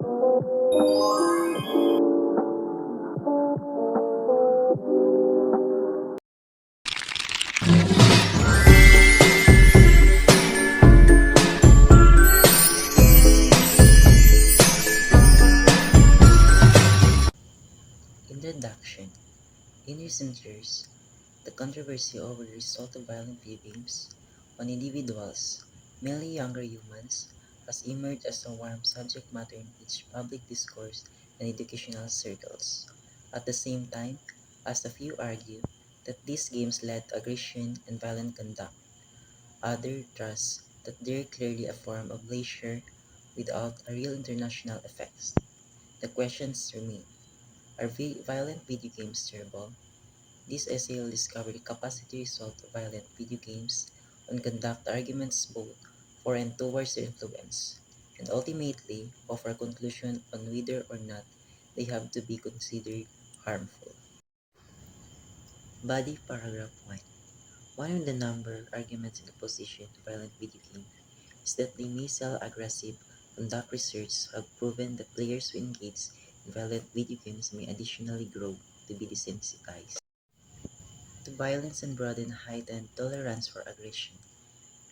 Introduction. In recent years, the controversy over the result of violent video games on individuals, mainly younger humans, has emerged as a warm subject matter in each public discourse and educational circles. At the same time, as a few argue that these games led to aggression and violent conduct, others trust that they're clearly a form of leisure without a real international effects. The questions remain: are violent video games terrible? This essay will discover the capacity result of violent video games and conduct arguments both for and towards their influence, and ultimately offer a conclusion on whether or not they have to be considered harmful. Body paragraph 1. One of the number arguments in opposition to violent video games is that they may sell aggressive. Conduct research have proven that players who engage in violent video games may additionally grow to be desensitized to violence and broaden heightened tolerance for aggression.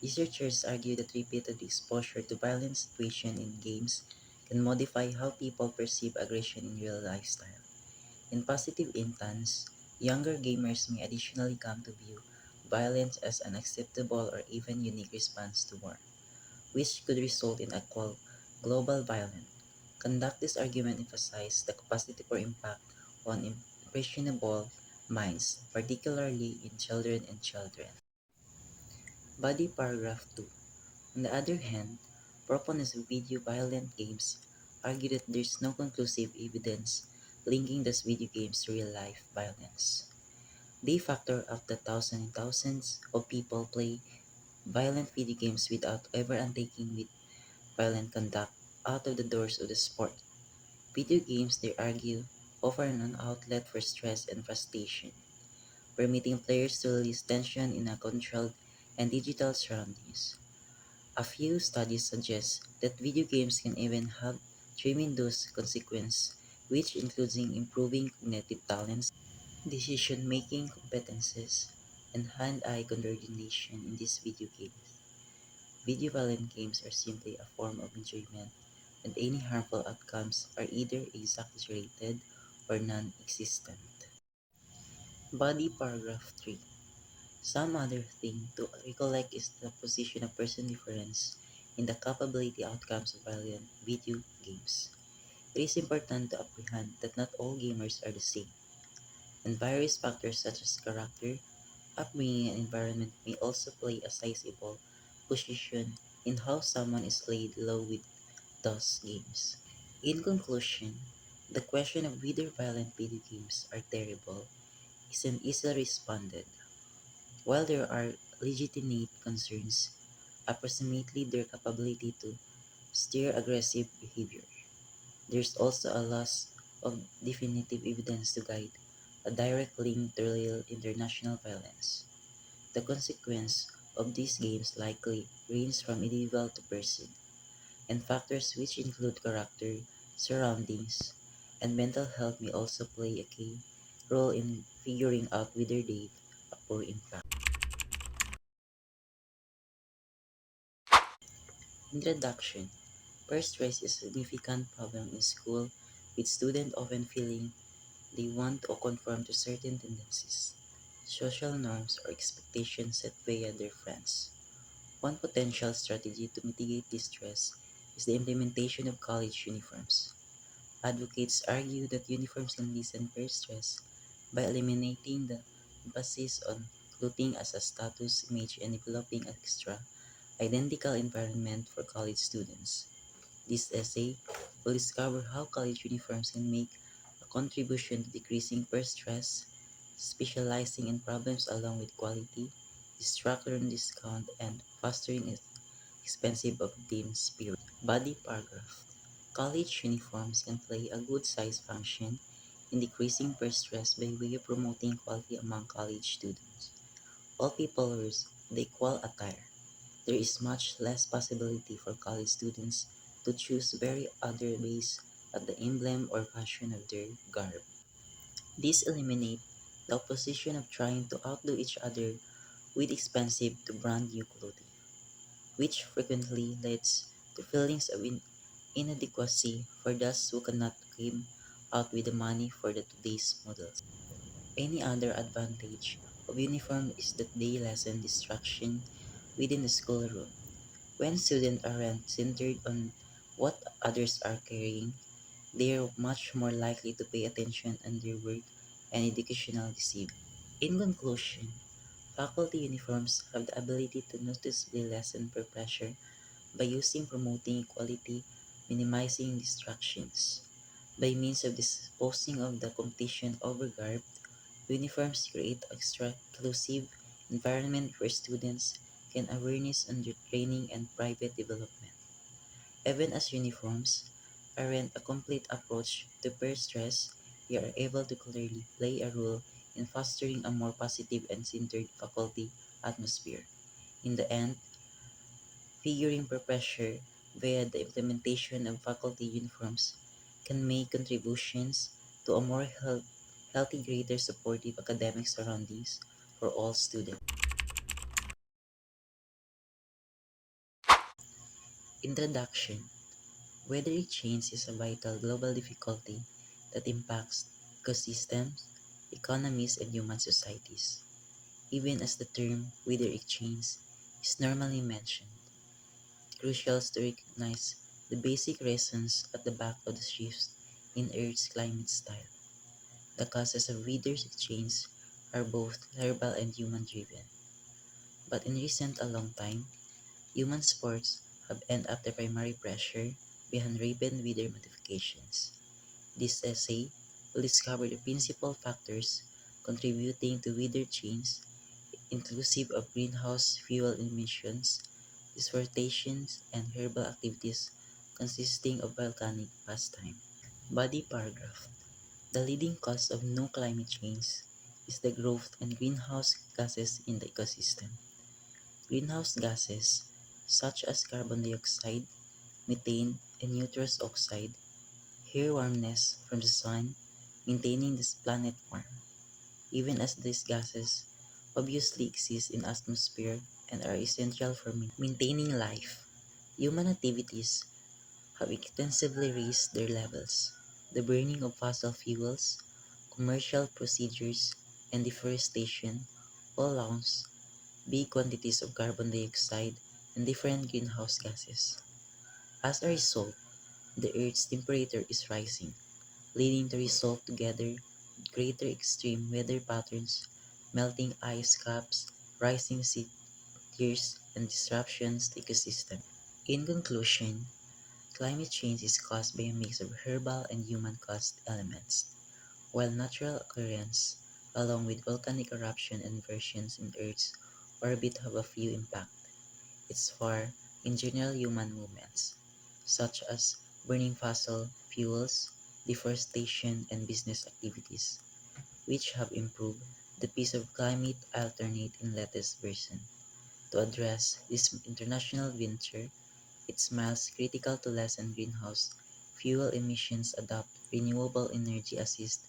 Researchers argue that repeated exposure to violent situations in games can modify how people perceive aggression in real lifestyle. In positive instance, younger gamers may additionally come to view violence as an acceptable or even unique response to war, which could result in a global violence. Conduct this argument emphasizes the capacity for impact on impressionable minds, particularly in children and children. Body paragraph 2. On the other hand, proponents of video violent games argue that there is no conclusive evidence linking these video games to real-life violence. They factor out the thousands and thousands of people play violent video games without ever undertaking with violent conduct out of the doors of the sport. Video games, they argue, offer an outlet for stress and frustration, permitting players to release tension in a controlled and digital surroundings. A few studies suggest that video games can even have tremendous consequences, which includes improving cognitive talents, decision-making competences, and hand-eye coordination in these video games. Video violent games are simply a form of enjoyment, and any harmful outcomes are either exaggerated or non-existent. Body paragraph 3. Some other thing to recollect is the position of person difference in the capability outcomes of violent video games. It is important to apprehend that not all gamers are the same, and various factors such as character, upbringing, and environment may also play a sizable position in how someone is laid low with those games. In conclusion, the question of whether violent video games are terrible isn't easily responded. While there are legitimate concerns, approximately their capability to steer aggressive behavior, there's also a loss of definitive evidence to guide a direct link to real international violence. The consequence of these games likely range from individual to person, and factors which include character, surroundings, and mental health may also play a key role in figuring out whether they have a poor impact. Introduction. Peer stress is a significant problem in school, with students often feeling they want to conform to certain tendencies, social norms, or expectations set via their friends. One potential strategy to mitigate this stress is the implementation of college uniforms. Advocates argue that uniforms can lessen peer stress by eliminating the emphasis on clothing as a status image and developing an extra, identical environment for college students. This essay will discover how college uniforms can make a contribution to decreasing peer stress, specializing in problems along with quality, structuring discount, and fostering an expensive of team spirit. Body paragraph. College uniforms can play a good size function in decreasing peer stress by way of promoting quality among college students. All people wear the equal attire. There is much less possibility for college students to choose very other ways at the emblem or fashion of their garb. This eliminates the opposition of trying to outdo each other with expensive to brand new clothing, which frequently leads to feelings of inadequacy for those who cannot come out with the money for the today's models. Any other advantage of uniform is that they lessen distraction within the schoolroom. When students aren't centered on what others are carrying, they are much more likely to pay attention on their work and educational received. In conclusion, faculty uniforms have the ability to noticeably lessen peer pressure by using promoting equality, minimizing distractions. By means of disposing of the competition over garb, uniforms create an extra-inclusive environment where students can awareness on their training and private development. Even as uniforms aren't a complete approach to peer stress, they are able to clearly play a role in fostering a more positive and centered faculty atmosphere. In the end, figuring peer pressure via the implementation of faculty uniforms can make contributions to a more healthy, greater supportive academic surroundings for all students. Introduction. Weather change is a vital global difficulty that impacts ecosystems, economies, and human societies. Even as the term weather exchange is normally mentioned, it's crucial to recognize the basic reasons at the back of the shifts in Earth's climate style. The causes of weather exchange are both herbal and human-driven, but in recent a long time, human sports have ended up the primary pressure behind rapid weather modifications. This essay will discover the principal factors contributing to weather change, inclusive of greenhouse fuel emissions, deforestation, and herbal activities consisting of volcanic pastime. Body paragraph. The leading cause of new climate change is the growth in greenhouse gases in the ecosystem. Greenhouse gases, such as carbon dioxide, methane, and nitrous oxide, here warmness from the sun, maintaining this planet warm. Even as these gases obviously exist in atmosphere and are essential for maintaining life, human activities have extensively raised their levels. The burning of fossil fuels, commercial procedures, and deforestation all launch big quantities of carbon dioxide and different greenhouse gases. As a result, the Earth's temperature is rising, leading to result together with greater extreme weather patterns, melting ice caps, rising sea tiers, and disruptions to ecosystem. In conclusion, climate change is caused by a mix of herbal and human-caused elements. While natural occurrence, along with volcanic eruption and inversions in Earth's orbit have a few impact, it's far in general human movements, such as burning fossil fuels, deforestation, and business activities, which have improved the peace of climate alternate in latest version. To address this international venture, it smiles critical to lessen greenhouse fuel emissions, adopt renewable energy assist,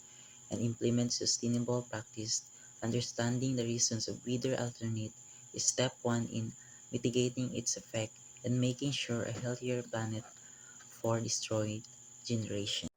and implement sustainable practice. Understanding the reasons of weather alternate is step one in mitigating its effect and making sure a healthier planet for destroyed generation.